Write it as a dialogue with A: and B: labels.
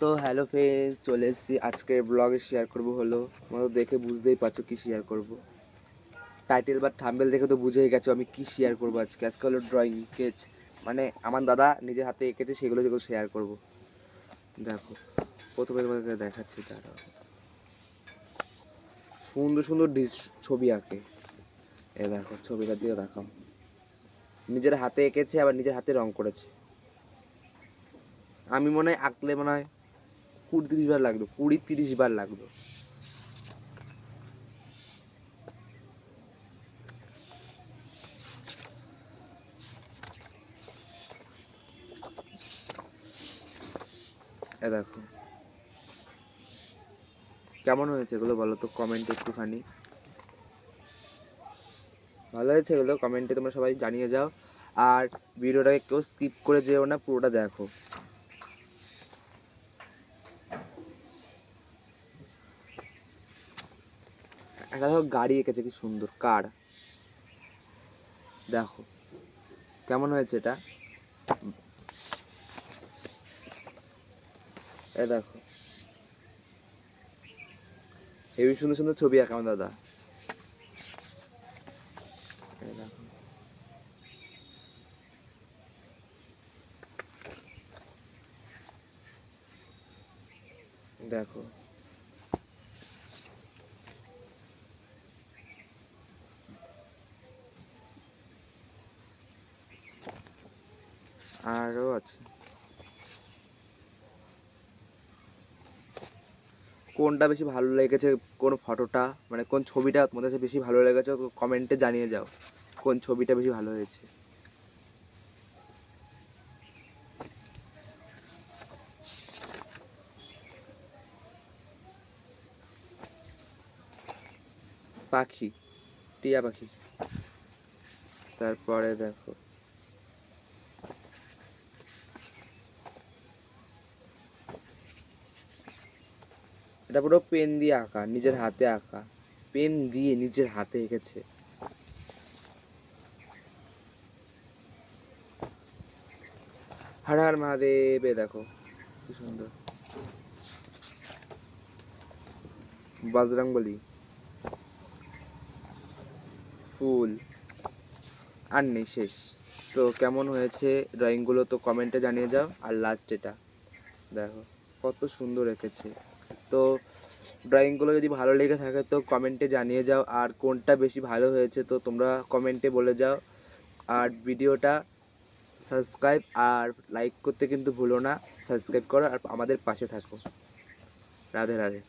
A: তো hello friends, চলে এসেছি আজকের ব্লগে শেয়ার করব। হলো তোমরা দেখে বুঝতেই পারছো কি শেয়ার করব। টাইটেল বা থাম্বনেল দেখে তো বুঝেই গেছো আমি কি শেয়ার করব। আজকে হলো ড্রয়িং স্কেচ, মানে আমার দাদা নিজের হাতে এঁকেছে, যেগুলো শেয়ার করব। দেখো, প্রথমে তোমাদেরকে দেখাচ্ছি, তারা সুন্দর সুন্দর ছবি আঁকে। এ দেখো, ছবিটা দিয়ে দেখাও। নিজের হাতে এঁকেছে, আবার নিজের হাতে রং করেছে। আমি মনে হয় আঁকলে মনে হয় 20-30 বার লাগতো, 20-30 বার লাগতো। এ দেখো কেমন হয়েছে এগুলো বলো তো কমেন্টে একটুখানি। ভালো হয়েছে এগুলো কমেন্টে তোমরা সবাই জানিয়ে যাও। আর ভিডিওটাকে কেউ স্কিপ করে যেও না, পুরোটা দেখো। একটা দেখো গাড়ি এঁকেছে, কি সুন্দর কার। দেখো কেমন হয়েছে এটা। এ দেখো হেবি সুন্দর সুন্দর ছবি আঁকে আমার দাদা। দেখো দেখো আরও আছে। কোনটা বেশি ভালো লেগেছে, কোন ফটোটা মানে কোন ছবিটা তোমাদের কাছে বেশি ভালো লেগেছে কমেন্টে জানিয়ে যাও, কোন ছবিটা বেশি ভালো হয়েছে। পাখি, টিয়া পাখি। তারপরে দেখো এটা পুরো পেন দিয়ে আঁকা, নিজের হাতে আঁকা, পেন দিয়ে নিজের হাতে এঁকেছে। হর হর মহাদেব। দেখো কি সুন্দর বজরংবলী, ফুল, আর নেই শেষ। তো কেমন হয়েছে ড্রয়িংগুলো তো কমেন্টে জানিয়ে যাও। আর লাস্ট এটা দেখো কত সুন্দর এঁকেছে। তো ড্রয়িংগুলো যদি ভালো লেগে থাকে তো কমেন্টে জানিয়ে যাও, আর কোনটা বেশি ভালো হয়েছে তো তোমরা কমেন্টে বলে যাও। আর ভিডিওটা সাবস্ক্রাইব আর লাইক করতে কিন্তু ভুলো না। সাবস্ক্রাইব করো আর আমাদের পাশে থাকো। রাধে রাধে।